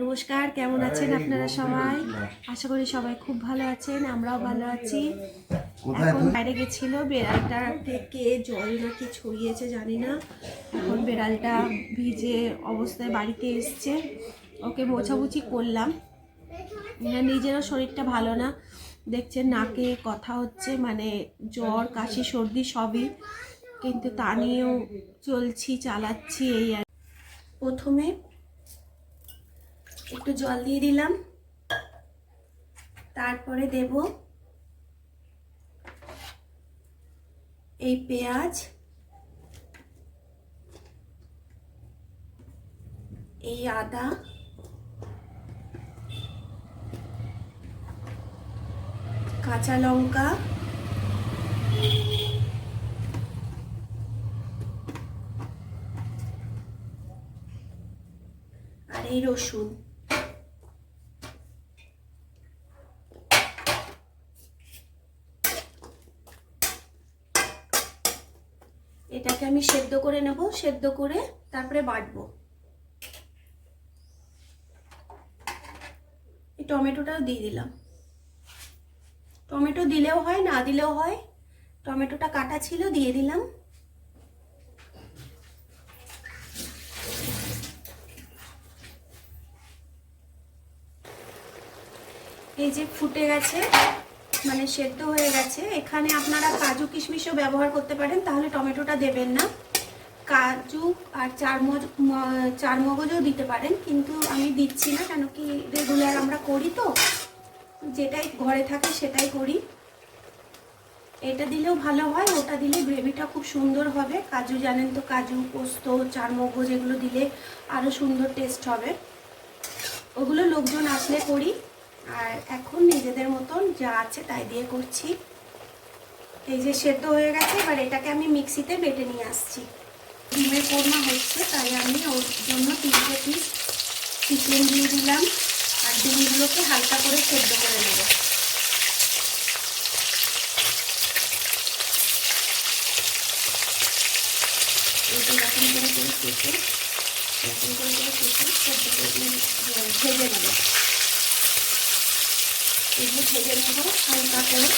নমস্কার, কেমন আছেন আপনারা সবাই? আশা করি সবাই খুব ভালো আছেন, আমরাও ভালো আছি। এখন বাইরে গেছিল, বেড়ালটা থেকে জল নাকি ছড়িয়েছে জানি না। এখন বেড়ালটা ভিজে অবস্থায় বাড়িতে এসছে, ওকে মোছামুছি করলাম। নিজেরও শরীরটা ভালো না, দেখছেন নাকে কথা হচ্ছে, মানে জ্বর কাশি সর্দি সবই, কিন্তু তা নিয়েও চালাচ্ছি। এই আর প্রথমে একটু জল দিয়ে দিলাম, তারপরে দেব এই পেঁয়াজ, এই আদা, কাঁচা লঙ্কা, আর এই রসুন। এটাকে আমি সেদ্ধ করে নেব, সেদ্ধ করে তারপরে বাটবো। এই টমেটোটাও দিয়ে দিলাম, টমেটো দিলেও হয় না দিলেও হয়, টমেটোটা কাটা ছিল দিয়ে দিলাম। এই যে ফুটে গেছে, মানে সেদ্ধ হয়ে গেছে। এখানে আপনারা কাজু কিশমিশও ব্যবহার করতে পারেন, তাহলে টমেটোটা দেবেন না। কাজু আর চারমগজও দিতে পারেন, কিন্তু আমি দিচ্ছি না, কেন কি রেগুলার আমরা করি তো, যেটাই ঘরে থাকে সেটাই করি। এটা দিলেও ভালো হয়, ওটা দিলে গ্রেভিটা খুব সুন্দর হবে। কাজু জানেন তো, কাজু পোস্ত চারমগজ এগুলো দিলে আরও সুন্দর টেস্ট হবে। ওগুলো লোকজন আসলে করি, আর এখন নিজেদের মতন যা আছে তাই দিয়ে করছি। এই যে সেদ্ধ হয়ে গেছে, এবার এটাকে আমি মিক্সিতে বেটে নিয়ে আসছি। ডিমের কোরমা হচ্ছে, তাই আমি ওর জন্য 3টে পিস চিকেন দিয়ে দিলাম, আর ডিমগুলোকে হালকা করে সেদ্ধ করে নেব। এরকম করে কেটে সেদ্ধ করে ভেজে নেব। এগুলো ভেজে নেব হালকা করে।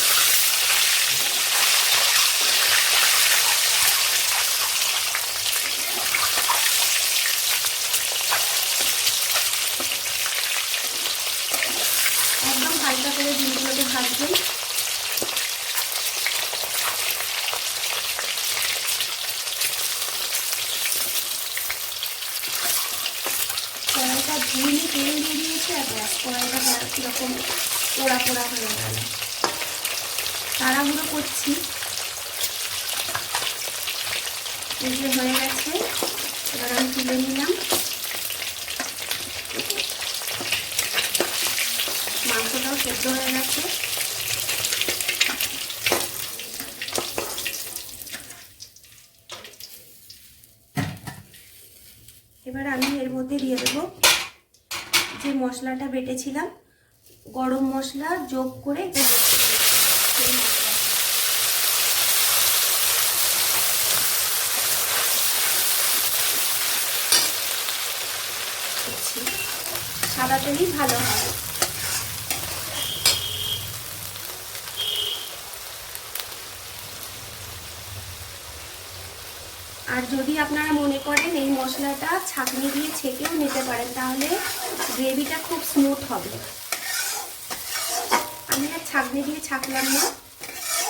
একদম হালকা করে ডিমগুলোকে ভাজবেন। কড়াইটা ধুয়ে তেল দিয়ে দিয়েছে, আর ব্যাস কড়াইটা কীরকম পোড়া পোড়া হয়ে গেল। তাড়াহুড়ো করছি। এই যে হয়ে গেছে, এবার আমি তুলে নিলাম। মাংসটাও সেদ্ধ হয়ে গেছে। এবার আমি এর মধ্যে দিয়ে দেবো যে মশলাটা বেটেছিলাম, গরম মশলা যোগ করে সাদা তেলই ভালো হয়। আর যদি আপনারা মনে করেন এই মশলাটা ছাঁকনি দিয়ে ছেঁকেও নিতে পারেন, তাহলে গ্রেভিটা খুব স্মুথ হবে। আমি আর ছাঁকনি দিয়ে ছাঁকলাম না,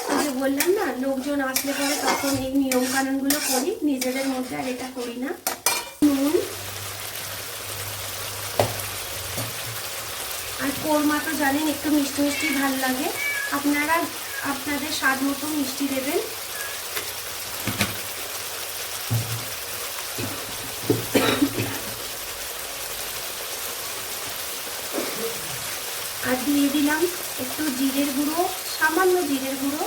ওই যে বললাম না, লোকজন আসলে পরে তখন এই নিয়ম কানুনগুলো করি, নিজেদের মধ্যে আর এটা করি না। নুন আর কোরমা তো জানেন একটু মিষ্টি মিষ্টি ভালো লাগে, আপনারা আপনাদের স্বাদ মতো মিষ্টি দেবেন। আর দিয়ে দিলাম একটু জিরের গুঁড়ো, সামান্য জিরের গুঁড়ো,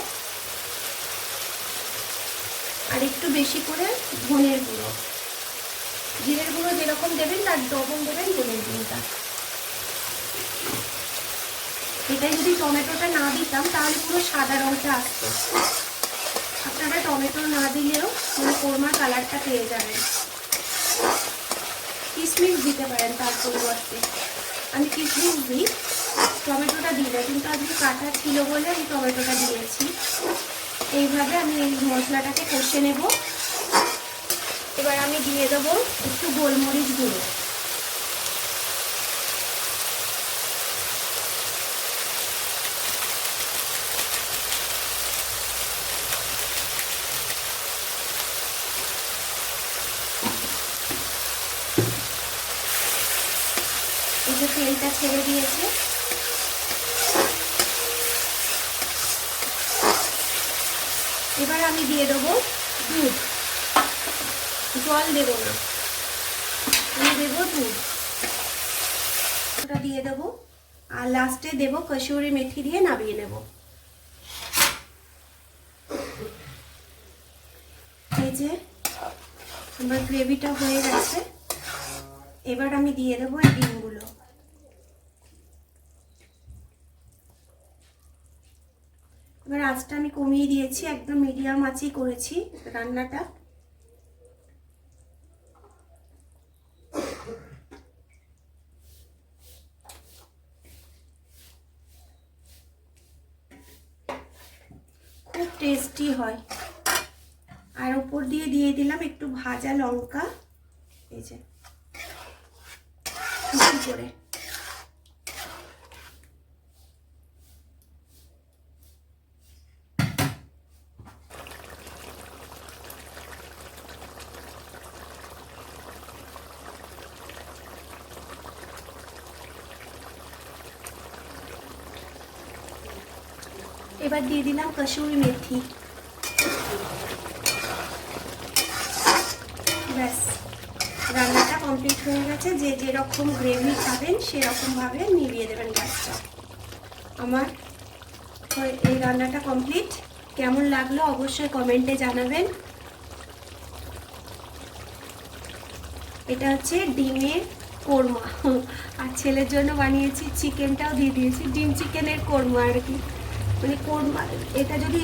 আর একটু বেশি করে ধনের গুঁড়ো। জিরের গুঁড়ো যেরকম দেবেন তার ডবল দেবেন ধনের গুঁড়োটা। এটাই যদি টমেটোটা না দিতাম তাহলে পুরো সাদা রঙটা আসতো। আপনারা টমেটো না দিলেও মানে কোরমার কালারটা পেয়ে যাবেন। কিশমিশ দিতে পারেন তার পরিবর্তে। আমি কিশমিশ দিই, টমেটোটা দিই না, কিন্তু আজকে কাটা ছিল বলে আমি টমেটোটা দিয়েছি। এইভাবে আমি এই মশলাটাকে কষে নেব। এবার আমি দিয়ে দেবো একটু গোলমরিচ গুঁড়ো। এই যে তেলটা ছেড়ে দিয়েছে, এবার আমি দিয়ে দেবো দুধ। জল দেবো না, আমি দেবো দুধ। ওটা দিয়ে দেবো, আর লাস্টে দেবো কসুরি মেথি দিয়ে নামিয়ে নেব। এই যে আমার গ্রেভিটা হয়ে গেছে, এবার আমি দিয়ে দেবো এই ডিমগুলো। এবার আঁচটা আমি কমিয়ে দিয়েছি, একদম মিডিয়াম আঁচেই করেছি রান্নাটা। খুব টেস্টি হয়। আর উপর দিয়ে দিয়ে দিলাম একটু ভাজা লঙ্কা, এই যে কুচি করে। এবার দিয়ে দিলাম কসুরি মেথি। ব্যাস, রান্নাটা কমপ্লিট হয়ে গেছে। যে যেরকম গ্রেভি খাবেন সেরকমভাবে নিভিয়ে দেবেন গ্যাসটা। আমার এই রান্নাটা কমপ্লিট। কেমন লাগলো অবশ্যই কমেন্টে জানাবেন। এটা হচ্ছে ডিমের কোরমা, আর ছেলের জন্য বানিয়েছি চিকেনটাও দিয়ে দিয়েছি, ডিম চিকেনের কোরমা আর কি। মানে কোরমা, এটা যদি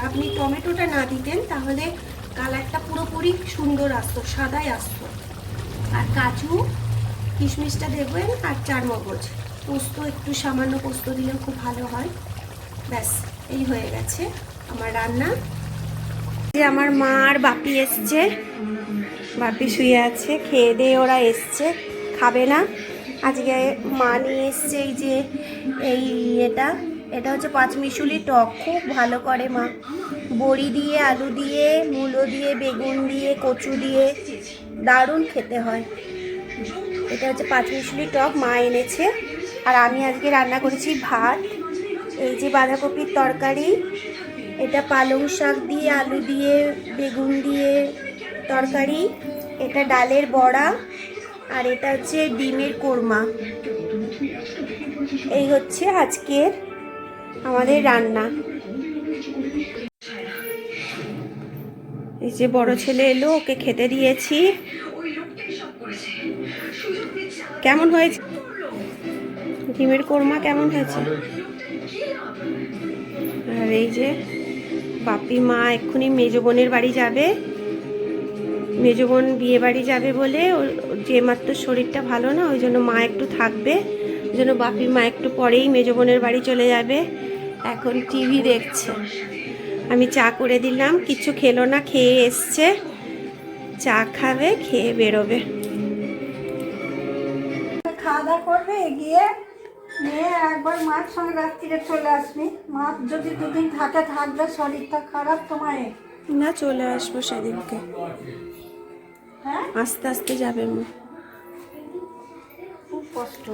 আপনি টমেটোটা না দিতেন তাহলে কালারটা পুরোপুরি সুন্দর আসতো, সাদাই আসতো। আর কাজু কিশমিশটা দেবেন, আর চারমগজ, পোস্ত একটু সামান্য পোস্ত দিলেও খুব ভালো হয়। ব্যাস, এই হয়ে গেছে আমার রান্না। আমার মা আর বাপি এসছে, বাপি শুয়ে আছে, খেয়ে দিয়ে ওরা এসছে, খাবে না আজকে। মা নিয়ে এসছে এই যে এটা হচ্ছে পাঁচমিশুলি টক, খুব ভালো করে মা। বড়ি দিয়ে, আলু দিয়ে, মূলো দিয়ে, বেগুন দিয়ে, কচু দিয়ে, দারুণ খেতে হয়। এটা হচ্ছে পাঁচমিশুলি টক, মা এনেছে। আর আমি আজকে রান্না করেছি ভাত, এই যে বাঁধাকপির তরকারি, এটা পালং শাক দিয়ে, আলু দিয়ে, বেগুন দিয়ে তরকারি, এটা ডালের বড়া, আর এটা হচ্ছে ডিমের কোরমা। এই হচ্ছে আজকের আমাদের রান্না। এই যে বড় ছেলে এলো, ওকে খেতে দিয়েছি। কেমন হয়েছে ডিমের কোরমা, কেমন হয়েছে? আর এই যে বাপি মা এক্ষুনি মেজো বোনের বাড়ি যাবে, মেজো বোন বিয়ে বাড়ি যাবে বলে, যে মাত্র শরীরটা ভালো না, ওই জন্য মা একটু থাকবে, ওই জন্য বাপি মা একটু পরেই মেজো বোনের বাড়ি চলে যাবে। এখন টিভি দেখছে। আমি চা করে দিলাম, কিছু খেলো না, খেয়ে এসছে, চা খাবে, খেয়ে বেরোবে। খাওয়া দাওয়া করবে, গিয়ে নিয়ে একবার মার সঙ্গে রাত্রিরে চলে আসবি। মা যদি দুদিন থাকবে, শরীরটা খারাপ তোমার না, চলে আসবো সেদিনকে। হ্যাঁ, আস্তে আস্তে যাবে মা, খুব কষ্ট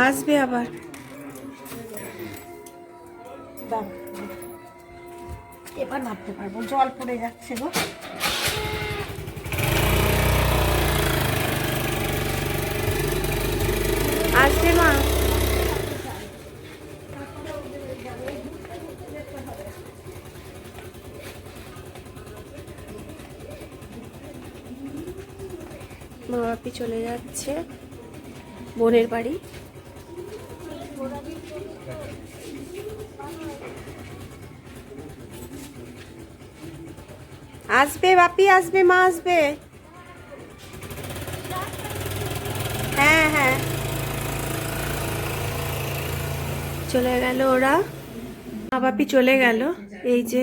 আসবে আবার। এবার নামতে পারবো, জল পড়ে যাচ্ছে গো। আসবে মা। মা বাপি চলে যাচ্ছে বোনের বাড়ি। আসবে বাপি, আসবে মা, আসবে। হ্যাঁ হ্যাঁ, চলে গেল ওরা, মা বাপি চলে গেল। এই যে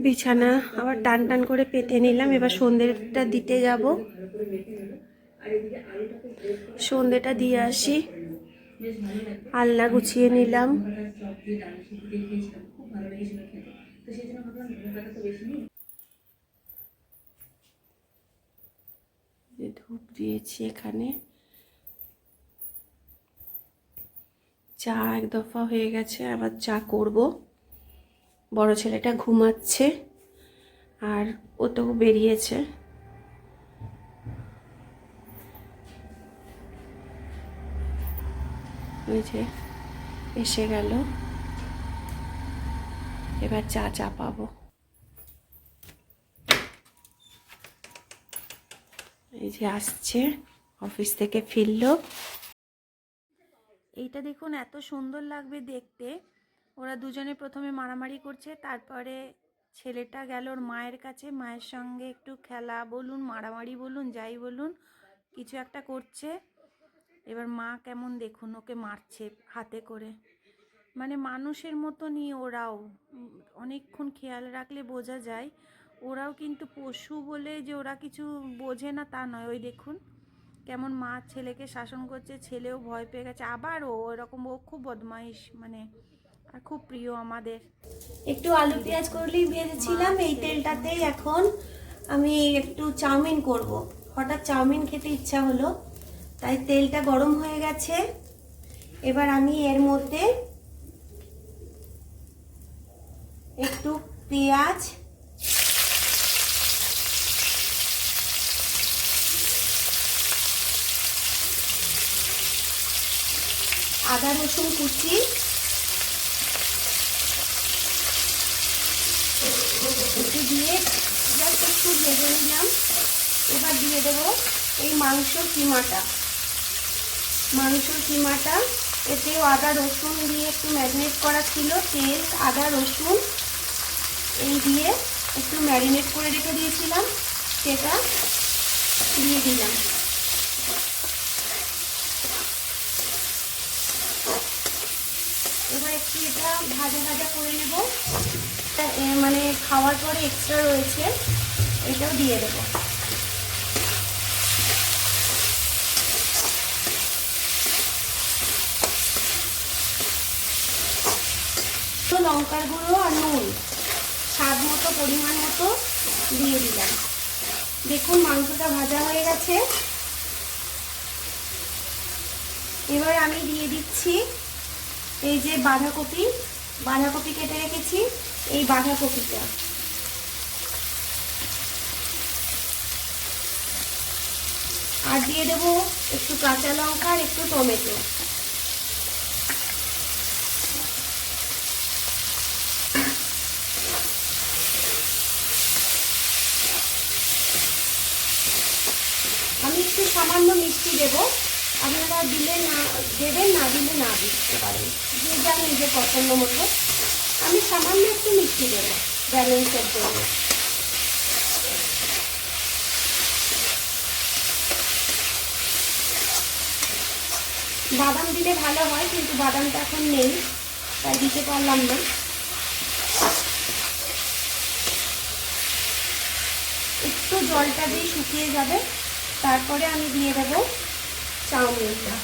বিছানা আবার টান টান করে পেতে নিলাম, এবার সন্ধ্যেটা দিতে যাব, সন্ধ্যেটা দিয়ে আসি। আলনা গুছিয়ে নিলাম। ধূপ দিয়েছি এখানে, চা এক দফা হয়ে গেছে, আবার চা করব। বড় ছেলেটা ঘুমাচ্ছে আর ও তো বেরিয়েছে। ওই যে এসে গেল, এবার চা চাপাবো। এই যে আসছে, অফিস থেকে ফিরলো। এইটা দেখুন, এত সুন্দর লাগবে দেখতে। ওরা দুজনে প্রথমে মারামারি করছে, তারপরে ছেলেটা গেল ওর মায়ের কাছে, মায়ের সঙ্গে একটু খেলা বলুন, মারামারি বলুন, যাই বলুন, কিছু একটা করছে। এবার মা কেমন দেখুন ওকে মারছে হাতে করে, মানে মানুষের মতনই ওরাও। অনেকক্ষণ খেয়াল রাখলে বোঝা যায় ওরাও কিন্তু পশু বলে যে ওরা কিছু বোঝে না তা নয়। ওই দেখুন কেমন মা ছেলেকে শাসন করছে, ছেলেও ভয় পেয়ে গেছে। আবার ও এরকম, ও খুব বদমাইশ, মানে আর খুব প্রিয় আমাদের। একটু আলু পেঁয়াজ করলেই ভেজেছিলাম এই তেলটাতেই। এখন আমি একটু চাউমিন করব, হঠাৎ চাউমিন খেতে ইচ্ছা হলো, তাই তেলটা গরম হয়ে গেছে। এবার আমি এর মধ্যে একটু পেঁয়াজ, আদা রসুন কুচি, একটু দিয়ে জাস্ট একটু ভেজে নিলাম। এবার দিয়ে দেবো এই মাংসর কিমাটা। এতেও আদা রসুন দিয়ে একটু ম্যারিনেট করা ছিল, তেল আদা রসুন এই দিয়ে একটু ম্যারিনেট করে রেখে দিয়েছিলাম, সেটা দিয়ে দিলাম। এবার একটু এটা ভাজা ভাজা করে নেব, মানে খাওয়ার পরে এক্সট্রা রয়েছে, এটাও দিয়ে দেবো। তো লঙ্কার গুঁড়ো আর নুন স্বাদ মতো পরিমাণ মতো দিয়ে দিলাম। দেখুন মাংসটা ভাজা হয়ে গেছে। এবার আমি দিয়ে দিচ্ছি এই যে বাঁধাকপি কেটে রেখেছি, এই বাঁধাকপিটা। আর দিয়ে দেবো একটু কাঁচা লঙ্কা আর একটু টমেটো। আমি একটু সামান্য মিষ্টি দেবো, আপনারা দিলে না দেবেন, না দিলে না দিতে পারেন, যে যার নিজের পছন্দ মতো। আমি সামান্য একটু মিষ্টি দেবো ব্যালেন্সের জন্য। বাদাম দিলে ভালো হয়, কিন্তু বাদামটা এখন নেই তাই দিতে পারলাম না। একটু জলটা দিয়ে শুকিয়ে যাবে, তারপরে আমি দিয়ে দেবো চাউমিনটা।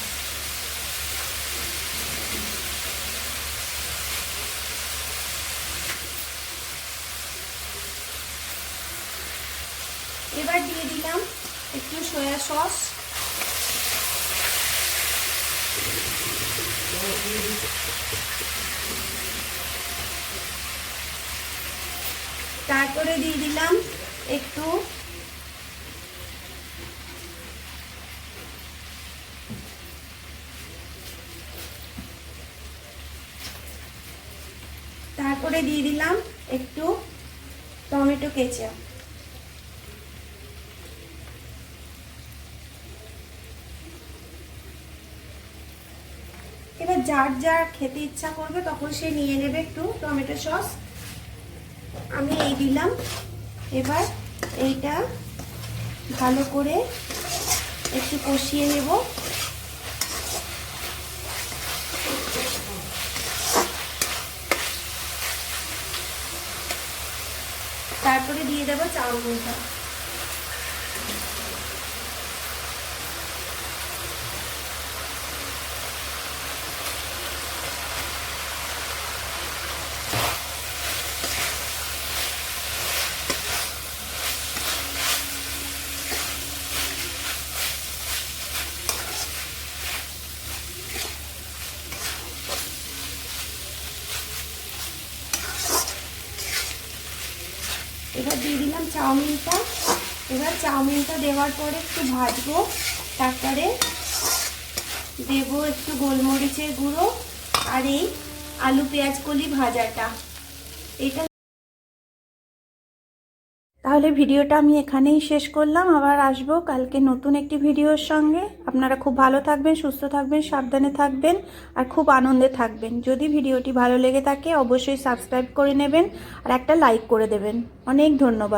এবার দিয়ে দিলাম একটু সয়া সস, তারপরে দিয়ে দিলাম একটু টমেটো কেচাপ। এবার যার যার খেতে ইচ্ছা করবে তখন সে নিয়ে নেবে একটু টমেটো সস। আমি এই দিলাম। এবার এইটা ভালো করে একটু কষিয়ে নেব। তারপরে দিয়ে দেবো চাউমিনটা। এবার দিয়ে দিলাম চাউমিনটা। এবার চাউমিনটা দেওয়ার পরে একটু ভাজবো, তারপরে দেবো একটু গোলমরিচের গুঁড়ো আর এই আলু পেঁয়াজ কলি ভাজাটা। এটা তাহলে ভিডিওটা আমি এখানেই শেষ করলাম। আবার আসবো কালকে নতুন একটি ভিডিওর সঙ্গে। আপনারা খুব ভালো থাকবেন, সুস্থ থাকবেন, সাবধানে থাকবেন আর খুব আনন্দে থাকবেন। যদি ভিডিওটি ভালো লেগে থাকে অবশ্যই সাবস্ক্রাইব করে নেবেন আর একটা লাইক করে দেবেন। অনেক ধন্যবাদ।